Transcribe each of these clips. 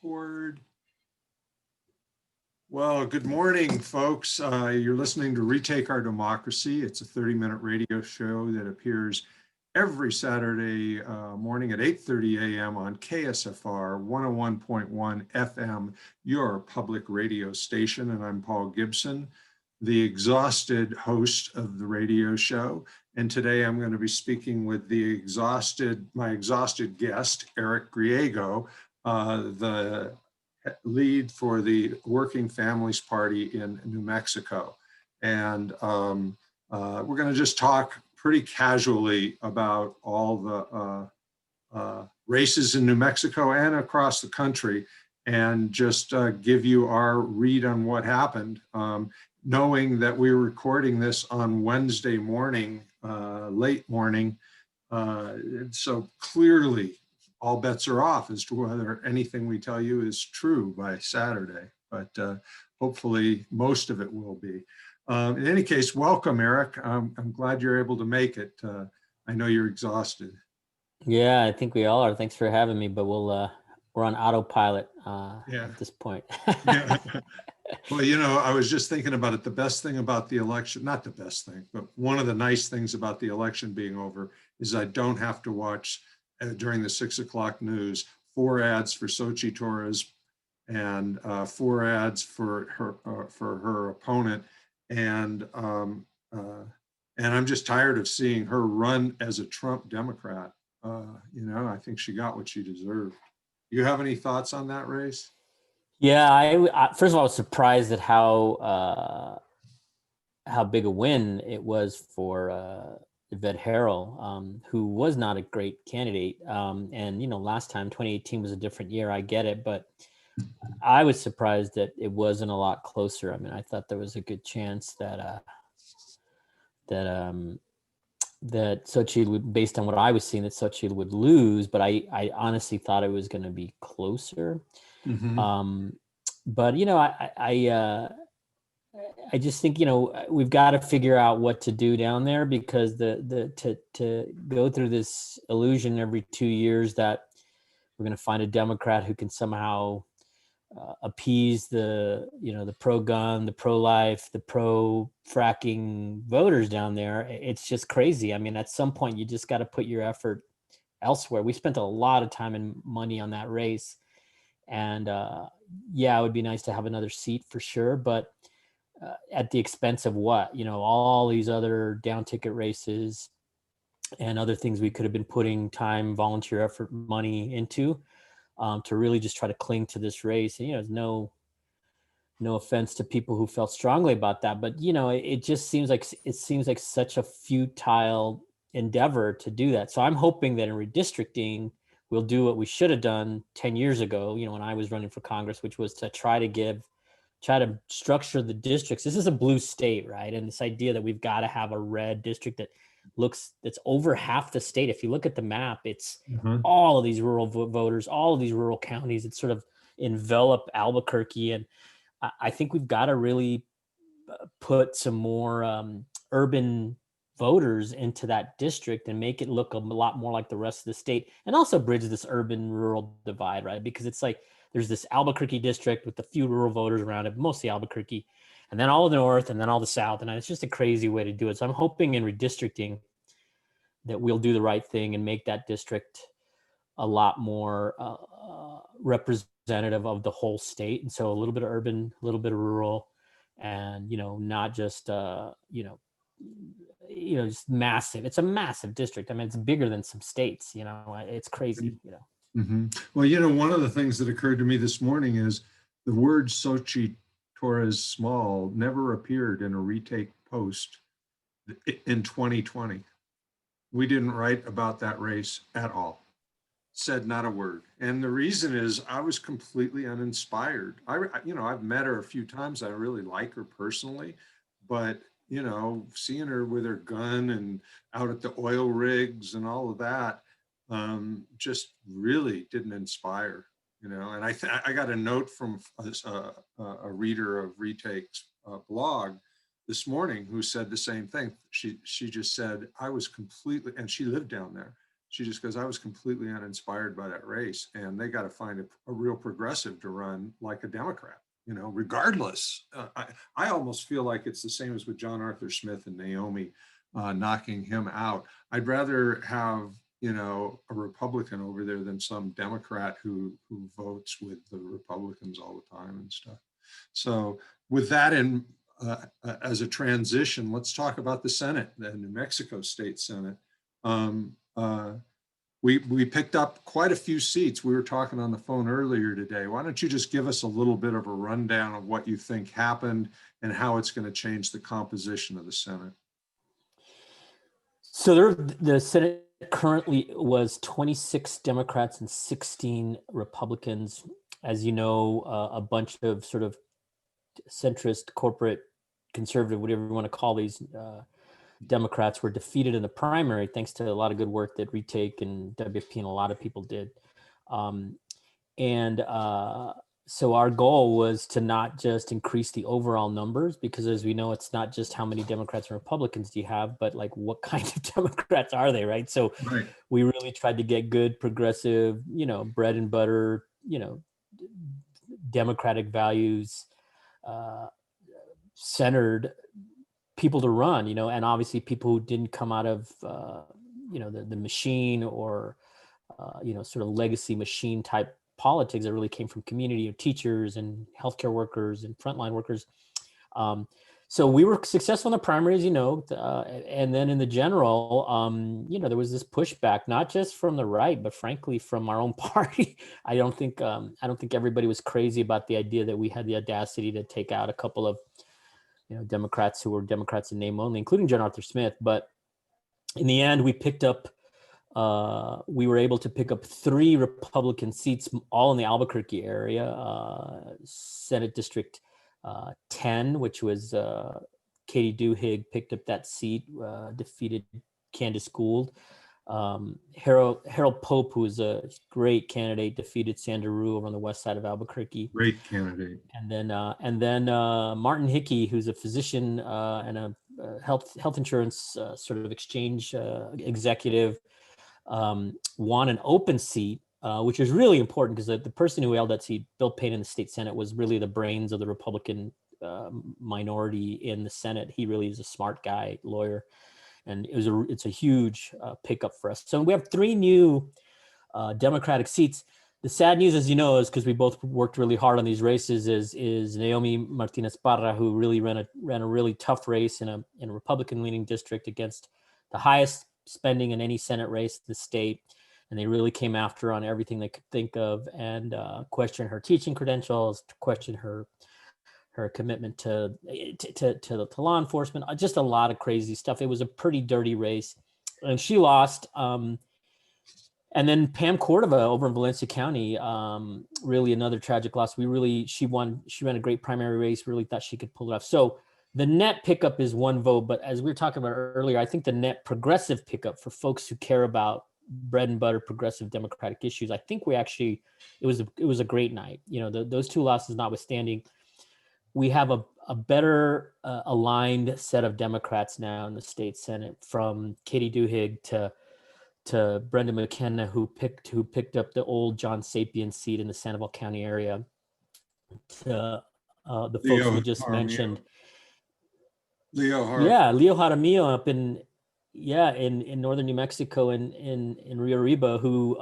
record. Well, good morning, folks. You're listening to Retake Our Democracy. It's a 30-minute radio show that appears every Saturday morning at 8:30 a.m. on KSFR 101.1 FM, your public radio station. And I'm Paul Gibson, the exhausted host of the radio show. And today I'm going to be speaking with my exhausted guest, Eric Griego, the lead for the Working Families Party in New Mexico. And we're going to just talk pretty casually about all the races in New Mexico and across the country, and just give you our read on what happened, knowing that we're recording this on Wednesday morning, late morning. So clearly, all bets are off as to whether anything we tell you is true by Saturday, but hopefully most of it will be. In any case, welcome, Eric. I'm glad you're able to make it. I know you're exhausted. Yeah, I think we all are. Thanks for having me, but we're on autopilot at this point. Yeah. Well, you know, I was just thinking about it. The best thing about the election, not the best thing, but one of the nice things about the election being over is I don't have to watch during the 6 o'clock news 4 ads for Xochitl Torres and 4 ads for her opponent, and I'm just tired of seeing her run as a Trump Democrat. You know, I think she got what she deserved. You have any thoughts on that race? Yeah, I first of all, I was surprised at how big a win it was for Yvette Harrell, who was not a great candidate. And, you know, last time, 2018 was a different year. I get it. But I was surprised that it wasn't a lot closer. I mean, I thought there was a good chance that Xochitl would, based on what I was seeing, that Xochitl would lose. But I honestly thought it was going to be closer. Mm-hmm. But, you know, I just think, you know, we've got to figure out what to do down there, because to go through this illusion every 2 years that we're going to find a Democrat who can somehow appease the pro-gun, the pro-life, the pro-fracking voters down there. It's just crazy. I mean, at some point, you just got to put your effort elsewhere. We spent a lot of time and money on that race. And yeah, it would be nice to have another seat for sure. But at the expense of what? You know, all these other down ticket races and other things we could have been putting time, volunteer effort, money into, to really just try to cling to this race. And, you know, no offense to people who felt strongly about that, but, you know, it just seems like such a futile endeavor to do that. So I'm hoping that in redistricting, we'll do what we should have done 10 years ago, you know, when I was running for Congress, which was to try to structure the districts. This is a blue state, right? And this idea that we've got to have a red district that's over half the state. If you look at the map, it's all of these rural voters, all of these rural counties. It's sort of envelop Albuquerque. And I think we've got to really put some more urban voters into that district and make it look a lot more like the rest of the state, and also bridge this urban rural divide, right? Because it's like there's this Albuquerque district with a few rural voters around it, mostly Albuquerque, and then all the north, and then all the south, and it's just a crazy way to do it. So I'm hoping in redistricting that we'll do the right thing and make that district a lot more representative of the whole state. And so a little bit of urban, a little bit of rural, and, you know, not just just massive. It's a massive district. I mean, it's bigger than some states, you know, it's crazy, you know. Mm-hmm. Well, you know, one of the things that occurred to me this morning is the word Xochitl Torres Small never appeared in a retake post in 2020. We didn't write about that race at all. Said not a word. And the reason is I was completely uninspired. I've met her a few times. I really like her personally, but, you know, seeing her with her gun and out at the oil rigs and all of that just really didn't inspire, you know. And I got a note from a reader of Retake's blog this morning who said the same thing. She just said, I was completely, and she lived down there. She just goes, I was completely uninspired by that race, and they got to find a real progressive to run like a Democrat, regardless. I almost feel like it's the same as with John Arthur Smith and Naomi knocking him out. I'd rather have, a Republican over there than some Democrat who votes with the Republicans all the time and stuff. So with that as a transition, let's talk about the Senate, the New Mexico State Senate. We picked up quite a few seats. We were talking on the phone earlier today. Why don't you just give us a little bit of a rundown of what you think happened and how it's going to change the composition of the Senate? So the Senate currently was 26 Democrats and 16 Republicans. As you know, a bunch of sort of centrist, corporate, conservative, whatever you want to call these, Democrats were defeated in the primary thanks to a lot of good work that Retake and WP and a lot of people did. So our goal was to not just increase the overall numbers, because as we know, it's not just how many Democrats and Republicans do you have, but like what kind of Democrats are they, right? So Right. we really tried to get good, progressive, bread and butter, democratic values, centered people to run, and obviously people who didn't come out of, the machine or, sort of legacy machine type politics that really came from community of teachers and healthcare workers and frontline workers. So we were successful in the primaries, and then in the general, there was this pushback, not just from the right, but frankly from our own party. I don't think everybody was crazy about the idea that we had the audacity to take out a couple of, Democrats who were Democrats in name only, including John Arthur Smith. But in the end, we were able to pick up 3 Republican seats, all in the Albuquerque area, Senate District 10, which was Katie Duhigg picked up that seat, defeated Candace Gould. Harold Pope, who was a great candidate, defeated Sandra Rue over on the west side of Albuquerque. Great candidate. And then Martin Hickey, who's a physician and a health insurance sort of exchange executive, won an open seat, which is really important because the person who held that seat, Bill Payne in the state Senate, was really the brains of the Republican minority in the Senate. He really is a smart guy, lawyer, and it's a huge pickup for us. So we have 3 new Democratic seats. The sad news, as you know, is because we both worked really hard on these races, is Naomi Martinez Parra, who really ran a really tough race in a Republican-leaning district against the highest spending in any Senate race in the state, and they really came after her on everything they could think of, and questioned her teaching credentials, questioned her commitment to law enforcement, just a lot of crazy stuff. It was a pretty dirty race, and she lost. And then Pam Cordova over in Valencia County, really another tragic loss. She won. She ran a great primary race. Really thought she could pull it off. So the net pickup is 1 vote, but as we were talking about earlier, I think the net progressive pickup for folks who care about bread and butter progressive democratic issues, I think it was a great night. Those 2 losses notwithstanding, we have a better aligned set of Democrats now in the state Senate, from Katie Duhigg to Brenda McKenna, who picked up the old John Sapien seat in the Sandoval County area, to the folks we just mentioned. Leo Jaramillo. Yeah, Leo Jaramillo up in northern New Mexico, in Rio Arriba, who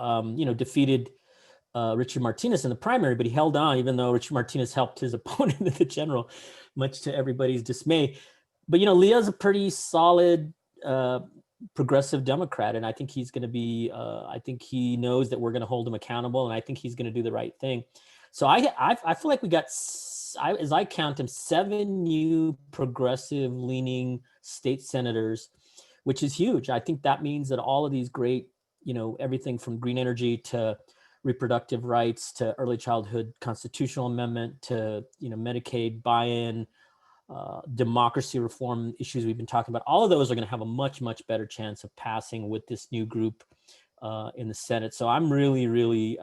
defeated Richard Martinez in the primary, but he held on even though Richard Martinez helped his opponent in the general, much to everybody's dismay. But Leo's a pretty solid progressive Democrat, and I think he's going to be. I think he knows that we're going to hold him accountable, and I think he's going to do the right thing. So I feel like we got, as I count them, 7 new progressive leaning state senators, which is huge. I think that means that all of these great, everything from green energy to reproductive rights to early childhood constitutional amendment to Medicaid buy-in, democracy reform issues we've been talking about, all of those are going to have a much better chance of passing with this new group in the Senate. So I'm really, really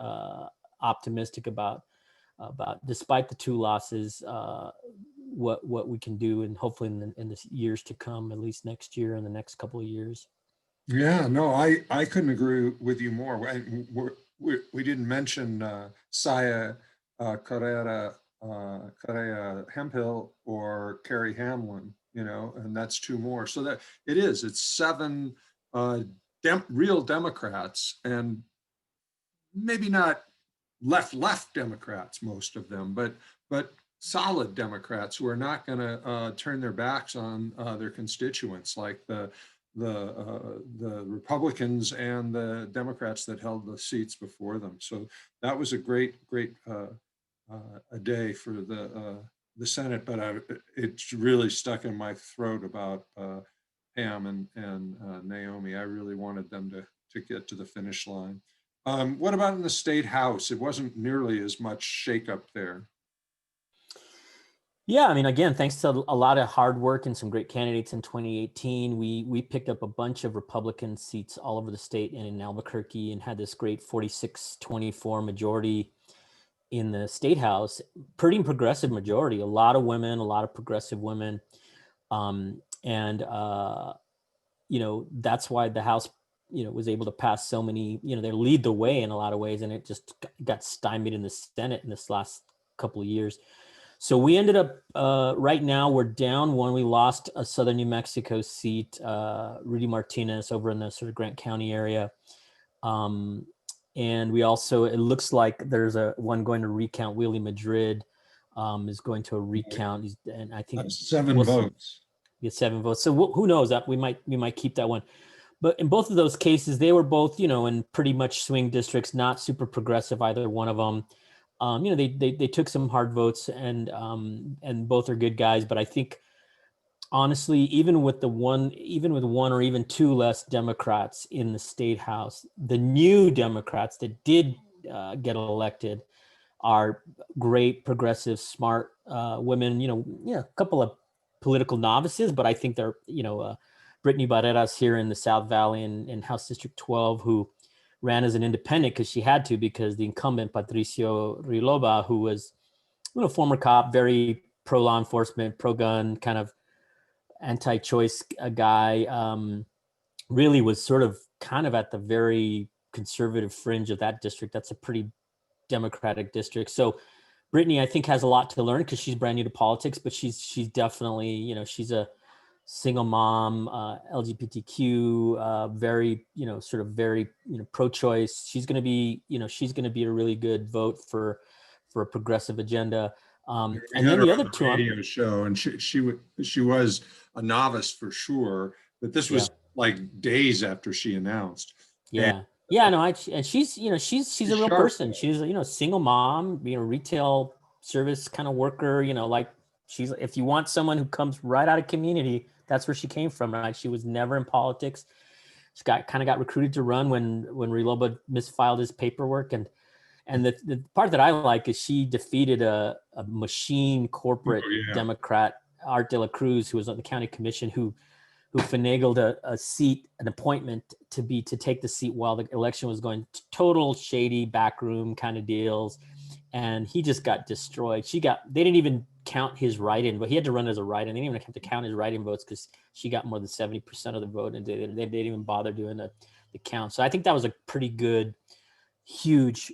optimistic about despite the 2 losses, what we can do, and hopefully in the years to come, at least next year and the next couple of years. Yeah, no, I couldn't agree with you more. We didn't mention Saya Correa Hemphill or Carrie Hamlin, and that's two more. So that it's seven uh, real Democrats, and maybe not left Democrats, most of them, but solid Democrats who are not going to turn their backs on their constituents, like the Republicans and the Democrats that held the seats before them. So that was a great a day for the Senate, but it's really stuck in my throat about Pam and Naomi. I really wanted them to get to the finish line. What about in the state house? It wasn't nearly as much shakeup there. Yeah, I mean, again, thanks to a lot of hard work and some great candidates in 2018, we picked up a bunch of Republican seats all over the state and in Albuquerque, and had this great 46-24 majority in the state house. Pretty progressive majority, a lot of women, a lot of progressive women. And that's why the House, was able to pass so many, they lead the way in a lot of ways, and it just got stymied in the Senate in this last couple of years. So we ended up, right now we're down one. We lost a Southern New Mexico seat, Rudy Martinez over in the sort of Grant County area. And we also, it looks like there's one going to recount. Willie Madrid is going to a recount. And I think that's 7 votes. Get 7 votes. So who knows, that we might keep that one. But in both of those cases, they were both, in pretty much swing districts, not super progressive, either one of them. They took some hard votes, and both are good guys. But I think, honestly, even with one or even two less Democrats in the state house, the new Democrats that did get elected are great, progressive, smart women. A couple of political novices, but I think they're, Brittany Barreras here in the South Valley in House District 12, who ran as an independent because she had to, because the incumbent Patricio Riloba, who was former cop, very pro law enforcement, pro gun, kind of anti-choice guy, really was sort of kind of at the very conservative fringe of that district. That's a pretty Democratic district. So Brittany, I think, has a lot to learn because she's brand new to politics, but she's definitely, she's a single mom, LGBTQ, very, sort of very, pro-choice. She's going to be, a really good vote for a progressive agenda. And then the other two radio show, and she was a novice for sure, but this was like days after she announced. Yeah. No, and she's, she's a real person. She's, single mom, retail service kind of worker, like if you want someone who comes right out of community, that's where she came from, right? She was never in politics. She kind of got recruited to run when Riloba misfiled his paperwork. And the part that I like is she defeated a machine corporate Democrat, Art de la Cruz, who was on the county commission, who finagled a seat, an appointment to take the seat while the election was going. Total shady backroom kind of deals. And he just got destroyed. They didn't even count his write-in, but he had to run as a write-in. They didn't even have to count his write-in votes because she got more than 70% of the vote, and they didn't even bother doing the count. So I think that was a pretty good, huge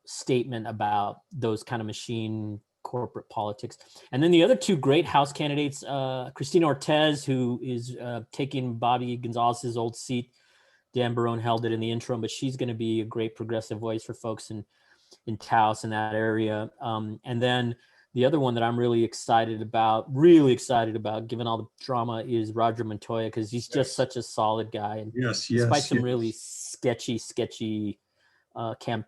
statement about those kind of machine corporate politics. And then the other two great House candidates, Cristina Ortez, who is taking Bobby Gonzalez's old seat. Dan Barone held it in the interim, but she's going to be a great progressive voice for folks in Taos, in that area. And then the other one that I'm really excited about, given all the drama, is Roger Montoya, because he's just such a solid guy. And despite some really sketchy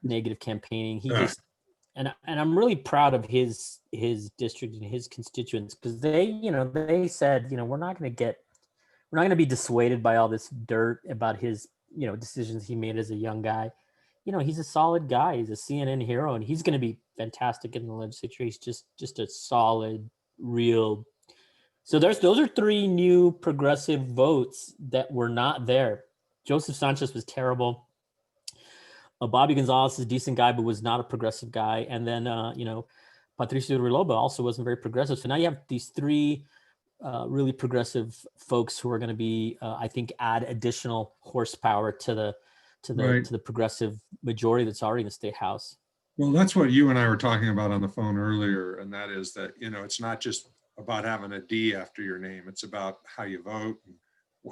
negative campaigning, he just, and I'm really proud of his district and his constituents, because they said, we're not going to be dissuaded by all this dirt about his, decisions he made as a young guy. He's a solid guy. He's a CNN hero, and he's going to be fantastic in the legislature. He's just a solid, real. So those are three new progressive votes that were not there. Joseph Sanchez was terrible. Bobby Gonzalez is a decent guy, but was not a progressive guy. And then, Patricio Riloba also wasn't very progressive. So now you have these three really progressive folks who are going to be, I think, add additional horsepower to Right. the progressive majority that's already in the state house. Well, that's what you and I were talking about on the phone earlier, and that is that, it's not just about having a D after your name. It's about how you vote and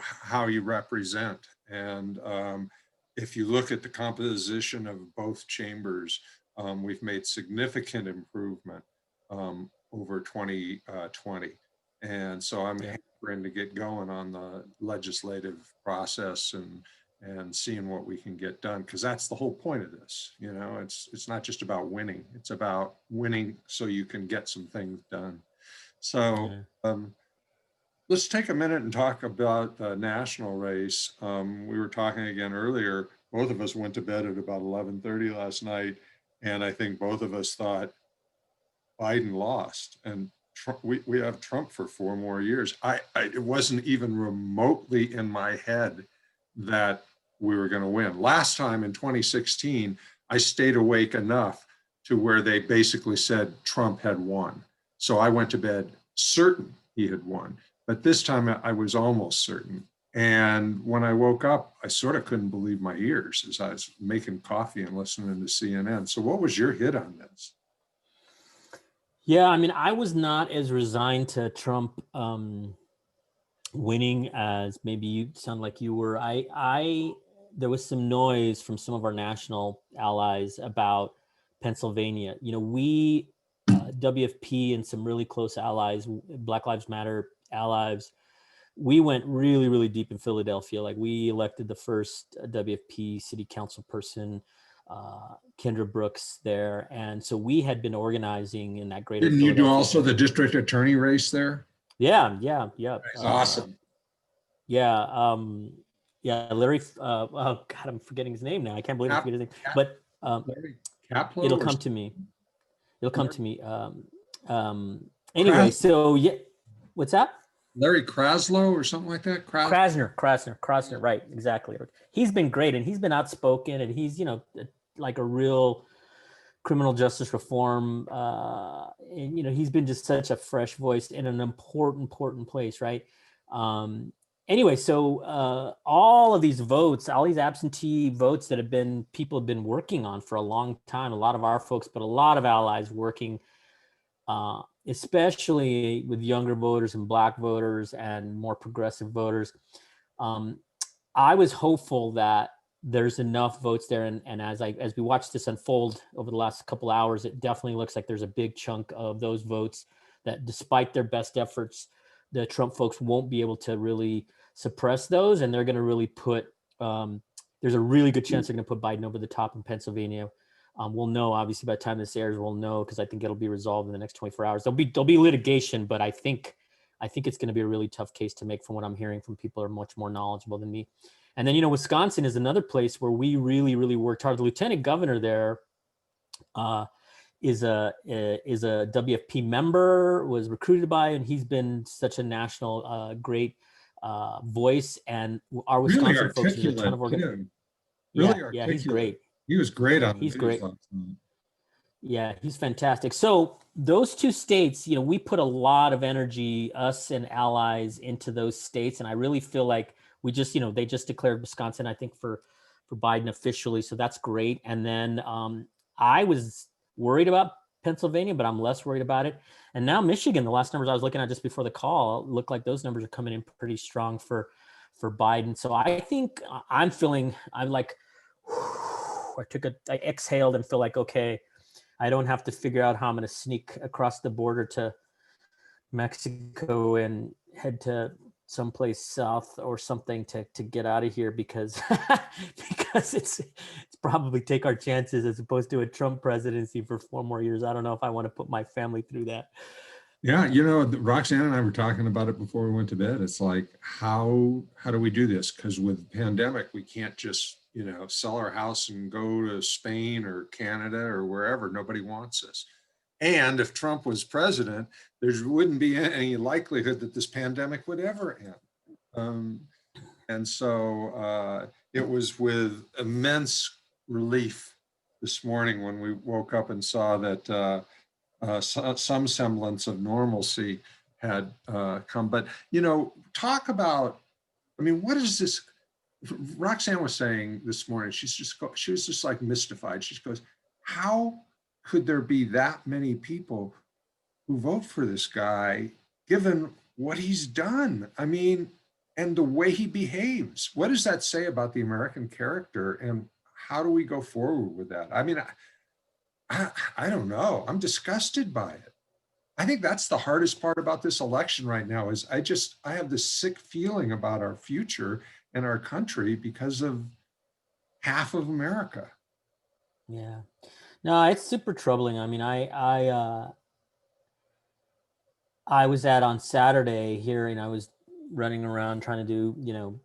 how you represent. And if you look at the composition of both chambers, we've made significant improvement over 2020. And so I'm hankering to get going on the legislative process and seeing what we can get done, because that's the whole point of this. It's not just about winning, it's about winning so you can get some things done. So let's take a minute and talk about the national race. We were talking again earlier, both of us went to bed at about 11:30 last night, and I think both of us thought Biden lost, and we have Trump for 4 more years. It wasn't even remotely in my head that we were going to win. Last time in 2016, I stayed awake enough to where they basically said Trump had won. So I went to bed certain he had won. But this time I was almost certain. And when I woke up, I sort of couldn't believe my ears as I was making coffee and listening to CNN. So what was your hit on this? Yeah, I mean, I was not as resigned to Trump winning as maybe you sound like you were. There was some noise from some of our national allies about Pennsylvania. We WFP and some really close allies, Black Lives Matter allies, we went really, really deep in Philadelphia. Like, we elected the first WFP city council person, Kendra Brooks, there. And so we had been organizing in that greater Didn't you do Philadelphia also area. the district attorney race there? Yeah. That's awesome. Yeah. Larry, oh God, I'm forgetting his name now. I can't believe I forget his name, but Larry Kaplow it'll or come to me. It'll come to me. Anyway, Kras- so yeah, what's that? Larry Kraslow or something like that? Krasner, right, exactly. He's been great, and he's been outspoken, and he's, like a real criminal justice reform, and he's been just such a fresh voice in an important place, right? Anyway, so all of these votes, all these absentee votes that people have been working on for a long time, a lot of our folks, but a lot of allies working, especially with younger voters and Black voters and more progressive voters. I was hopeful that there's enough votes there, and as we watch this unfold over the last couple hours, it definitely looks like there's a big chunk of those votes that, despite their best efforts, the Trump folks won't be able to really suppress those, and they're going to really put. There's a really good chance they're going to put Biden over the top in Pennsylvania. We'll know, obviously, by the time this airs, we'll know, because I think it'll be resolved in the next 24 hours. There'll be litigation, but I think it's going to be a really tough case to make, from what I'm hearing from people who are much more knowledgeable than me. And then, Wisconsin is another place where we really, really worked hard. The lieutenant governor there is a WFP member, was recruited by, and he's been such a national great voice. And our Wisconsin Really folks, there's a ton of really he's great. He was great on the he's news great. last night. Yeah, he's fantastic. So those two states, we put a lot of energy, us and allies, into those states, and I really feel like we just, they just declared Wisconsin, I think, for Biden officially, so that's great. And then I was worried about Pennsylvania, but I'm less worried about it. And now Michigan, the last numbers I was looking at just before the call, look like those numbers are coming in pretty strong for Biden. So I think I'm like, I exhaled and feel like, okay, I don't have to figure out how I'm going to sneak across the border to Mexico and head to someplace south or something to get out of here, because it's probably take our chances as opposed to a Trump presidency for 4 more years. I don't know if I want to put my family through that. Yeah, Roxanne and I were talking about it before we went to bed. It's like, how do we do this? Because with the pandemic, we can't just sell our house and go to Spain or Canada or wherever. Nobody wants us. And if Trump was president, there wouldn't be any likelihood that this pandemic would ever end. And so it was with immense relief this morning when we woke up and saw that some semblance of normalcy had come. But, talk about, what is this? Roxanne was saying this morning, she was just like mystified. She goes, how could there be that many people who vote for this guy, given what he's done? And the way he behaves. What does that say about the American character? And how do we go forward with that? I don't know. I'm disgusted by it. I think that's the hardest part about this election right now is I have this sick feeling about our future and our country because of half of America. Yeah. No, it's super troubling. I was on Saturday hearing, I was running around trying to do,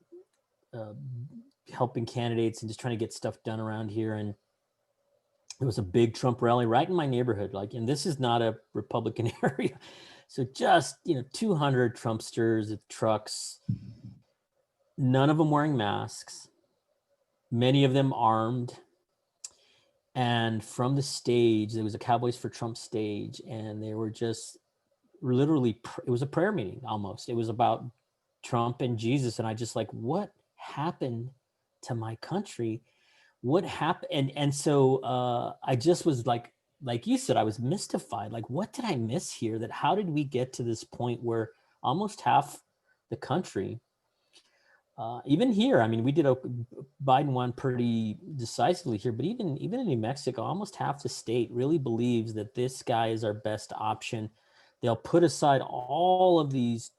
helping candidates and just trying to get stuff done around here. And it was a big Trump rally right in my neighborhood. And this is not a Republican area. So just, 200 Trumpsters at trucks, none of them wearing masks, many of them armed. And from the stage, there was a Cowboys for Trump stage, and they were just literally, it was a prayer meeting almost. It was about Trump and Jesus. And I just what happened to my country? What happened? And so I just was like you said, I was mystified. What did I miss here? How did we get to this point where almost half the country, even here, we did Biden won pretty decisively here, but even in New Mexico, almost half the state really believes that this guy is our best option. They'll put aside all of these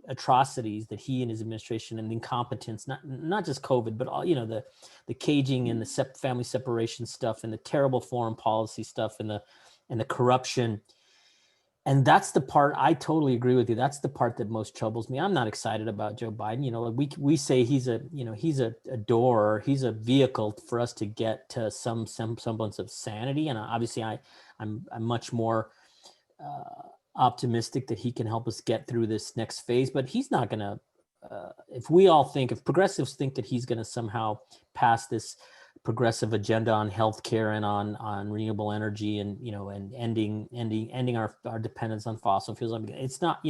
atrocities that he and his administration and the incompetence, not just COVID, but all, the caging and the family separation stuff and the terrible foreign policy stuff and the corruption. And that's the part, I totally agree with you. That's the part that most troubles me. I'm not excited about Joe Biden. We say he's a door, he's a vehicle for us to get to some semblance of sanity. And obviously I'm much more optimistic that he can help us get through this next phase, but he's not going to, if progressives think that he's going to somehow pass this progressive agenda on healthcare and on renewable energy and, and ending our dependence on fossil fuels, it's not,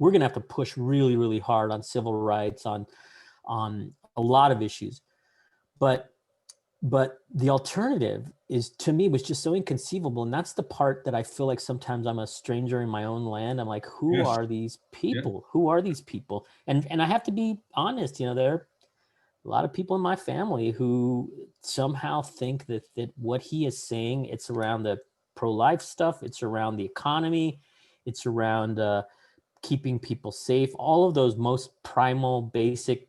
we're going to have to push really, really hard on civil rights, on a lot of issues. But the alternative is, to me, was just so inconceivable. And that's the part that I feel like sometimes I'm a stranger in my own land. I'm like, who Yes. are these people? Yeah. Who are these people? And I have to be honest, there are a lot of people in my family who somehow think that what he is saying, it's around the pro-life stuff, it's around the economy, it's around keeping people safe, all of those most primal, basic,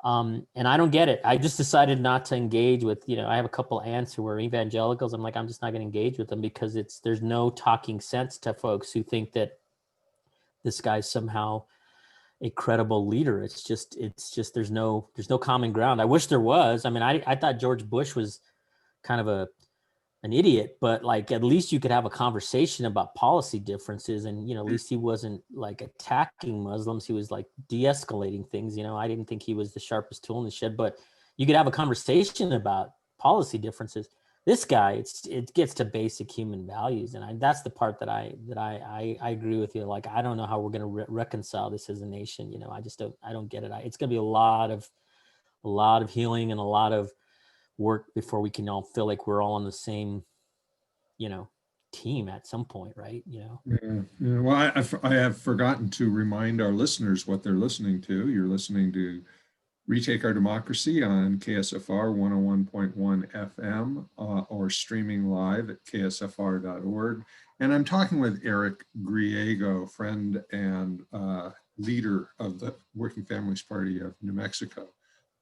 and I don't get it. I just decided not to engage with, I have a couple aunts who are evangelicals. I'm like, I'm just not going to engage with them because there's no talking sense to folks who think that this guy's somehow a credible leader. It's just there's no common ground. I wish there was. I thought George Bush was kind of an idiot, but at least you could have a conversation about policy differences, and at least he wasn't attacking Muslims. He was de-escalating things. I didn't think he was the sharpest tool in the shed, but you could have a conversation about policy differences. This guy, it gets to basic human values, and that's the part that I agree with you. I don't know how we're going to reconcile this as a nation. I don't get it. It's going to be a lot of healing and a lot of work before we can all feel like we're all on the same, team at some point, right? Yeah. Well, I have forgotten to remind our listeners what they're listening to. You're listening to Retake Our Democracy on KSFR 101.1 FM or streaming live at ksfr.org. And I'm talking with Eric Griego, friend and leader of the Working Families Party of New Mexico.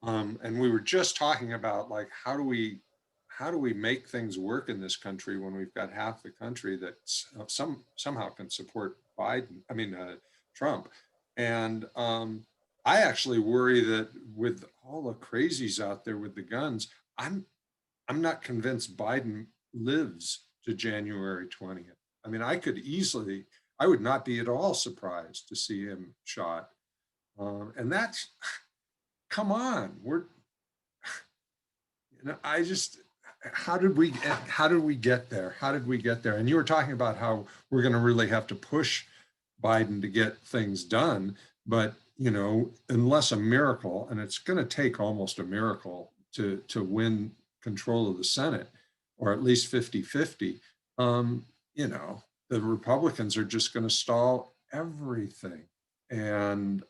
And we were just talking about how do we make things work in this country when we've got half the country that somehow can support Trump. And I actually worry that with all the crazies out there with the guns, I'm not convinced Biden lives to January 20th. I would not be at all surprised to see him shot. And that's, come on, how did we get there? How did we get there? And you were talking about how we're going to really have to push Biden to get things done. But, you know, unless a miracle, and it's going to take almost a miracle to win control of the Senate, or at least 50-50, you know, the Republicans are just going to stall everything. And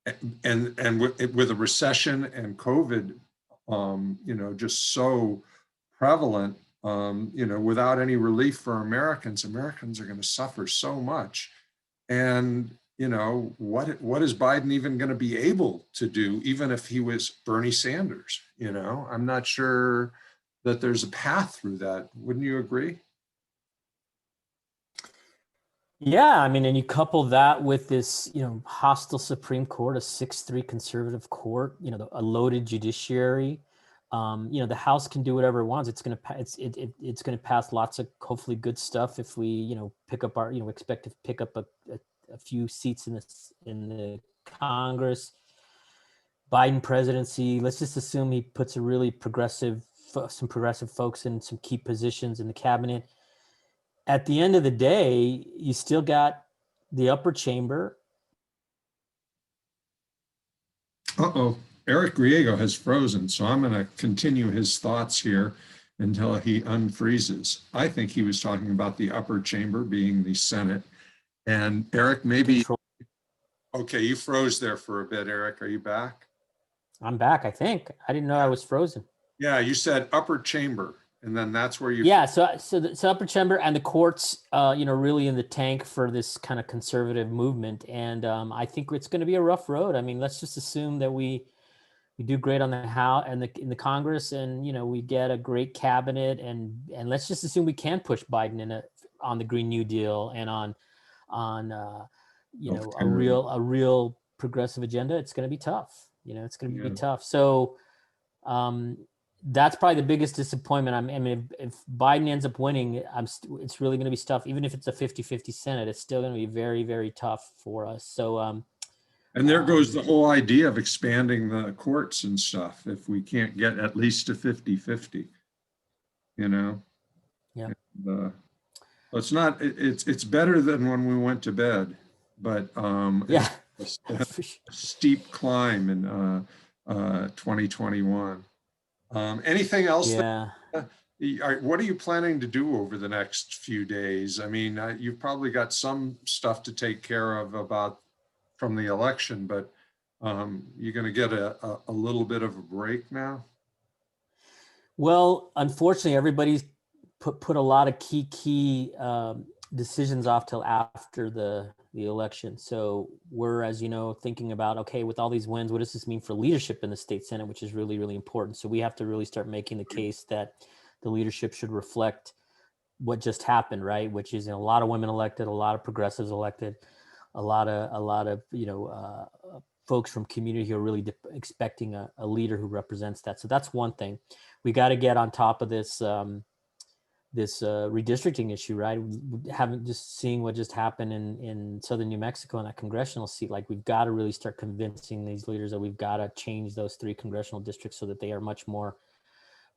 with a recession and COVID, you know, just so prevalent, you know, without any relief for Americans are going to suffer so much. And, you know, what is Biden even going to be able to do, even if he was Bernie Sanders? You know, I'm not sure that there's a path through that. Wouldn't you agree? Yeah, I mean, and you couple that with this, you know, hostile Supreme Court, a 6-3 conservative court, you know, a loaded judiciary. You know, the House can do whatever it wants. It's going to it's going to pass lots of hopefully good stuff if we, you know, pick up our, you know, expect to pick up a few seats in the Congress. Biden presidency. Let's just assume he puts a really some progressive folks in some key positions in the cabinet. At the end of the day, you still got the upper chamber. Uh-oh, Eric Griego has frozen, so I'm going to continue his thoughts here until he unfreezes. I think he was talking about the upper chamber being the Senate. And Eric, maybe, okay, you froze there for a bit, Eric. Are you back? I'm back, I think. I didn't know I was frozen. Yeah, you said upper chamber, and then that's where you. Yeah, so the upper chamber and the courts, you know, really in the tank for this kind of conservative movement, and I think it's going to be a rough road. I mean, let's just assume that we do great on the House and in the Congress, and you know, we get a great cabinet, and let's just assume we can push Biden on the Green New Deal and on you know, a real progressive agenda. It's going to be tough. You know, it's going to be tough. So. That's probably the biggest disappointment. I mean, if Biden ends up winning, it's really going to be tough. Even if it's a 50-50 Senate, it's still going to be very, very tough for us. So, and there goes the whole idea of expanding the courts and stuff. If we can't get at least a 50-50, you know. Yeah. And, it's not. It's better than when we went to bed, but yeah, it's a steep climb in 2021. Anything else? Yeah. What are you planning to do over the next few days? I mean, you've probably got some stuff to take care of from the election, but you're going to get a little bit of a break now. Well, unfortunately, everybody's put a lot of key decisions off till after the election. So we're, as you know, thinking about, okay, with all these wins, what does this mean for leadership in the state Senate, which is really, really important. So we have to really start making the case that the leadership should reflect what just happened, right? Which is, you know, a lot of women elected, a lot of progressives elected, a lot of you know, folks from community who are really expecting a leader who represents that. So that's one thing. We got to get on top of this redistricting issue, right? Haven't just seeing what just happened in southern New Mexico in that congressional seat. Like, we've got to really start convincing these leaders that we've got to change those 3 congressional districts so that they are much more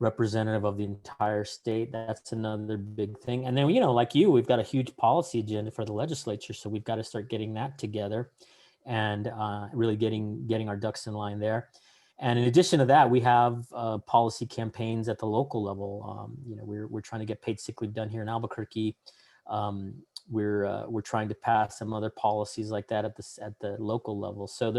representative of the entire state. That's another big thing. And then, you know, like we've got a huge policy agenda for the legislature, so we've got to start getting that together and really getting our ducks in line there. And in addition to that, we have policy campaigns at the local level. You know, we're trying to get paid sick leave done here in Albuquerque. We're trying to pass some other policies like that at the local level. So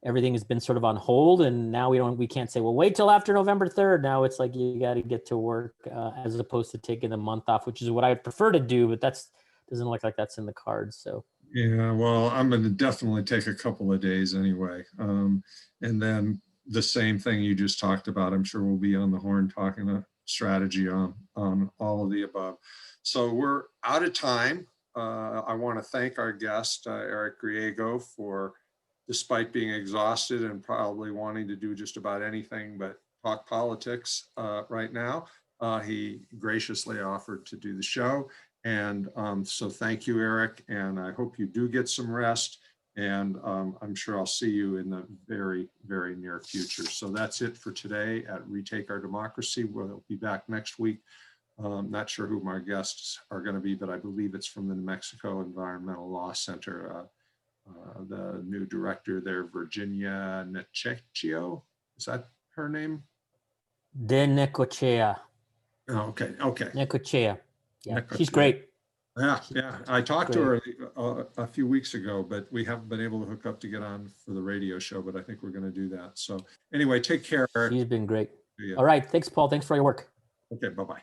everything has been sort of on hold, and now we can't say, well, wait till after November 3rd. Now it's like you got to get to work as opposed to taking a month off, which is what I would prefer to do, but doesn't look like that's in the cards. So. Yeah, well, I'm going to definitely take a couple of days anyway. And then the same thing you just talked about, I'm sure we'll be on the horn talking a strategy on all of the above. So we're out of time. I want to thank our guest, Eric Griego, for, despite being exhausted and probably wanting to do just about anything but talk politics right now, he graciously offered to do the show. And so thank you, Eric, and I hope you do get some rest. And I'm sure I'll see you in the very, very near future. So that's it for today at Retake Our Democracy. We'll be back next week Not sure who my guests are going to be, but I believe it's from the New Mexico Environmental Law Center. The new director there, Virginia Nececchio. Is that her name? De Necochea. Oh, okay. Okay. Necochea. Yeah, she's Necocchea. great. Yeah, yeah. I talked to Great. her a few weeks ago, but we haven't been able to hook up to get on for the radio show, but I think we're going to do that. So anyway, take care, Eric. She's been great. See ya. All right. Thanks, Paul. Thanks for your work. Okay, bye-bye.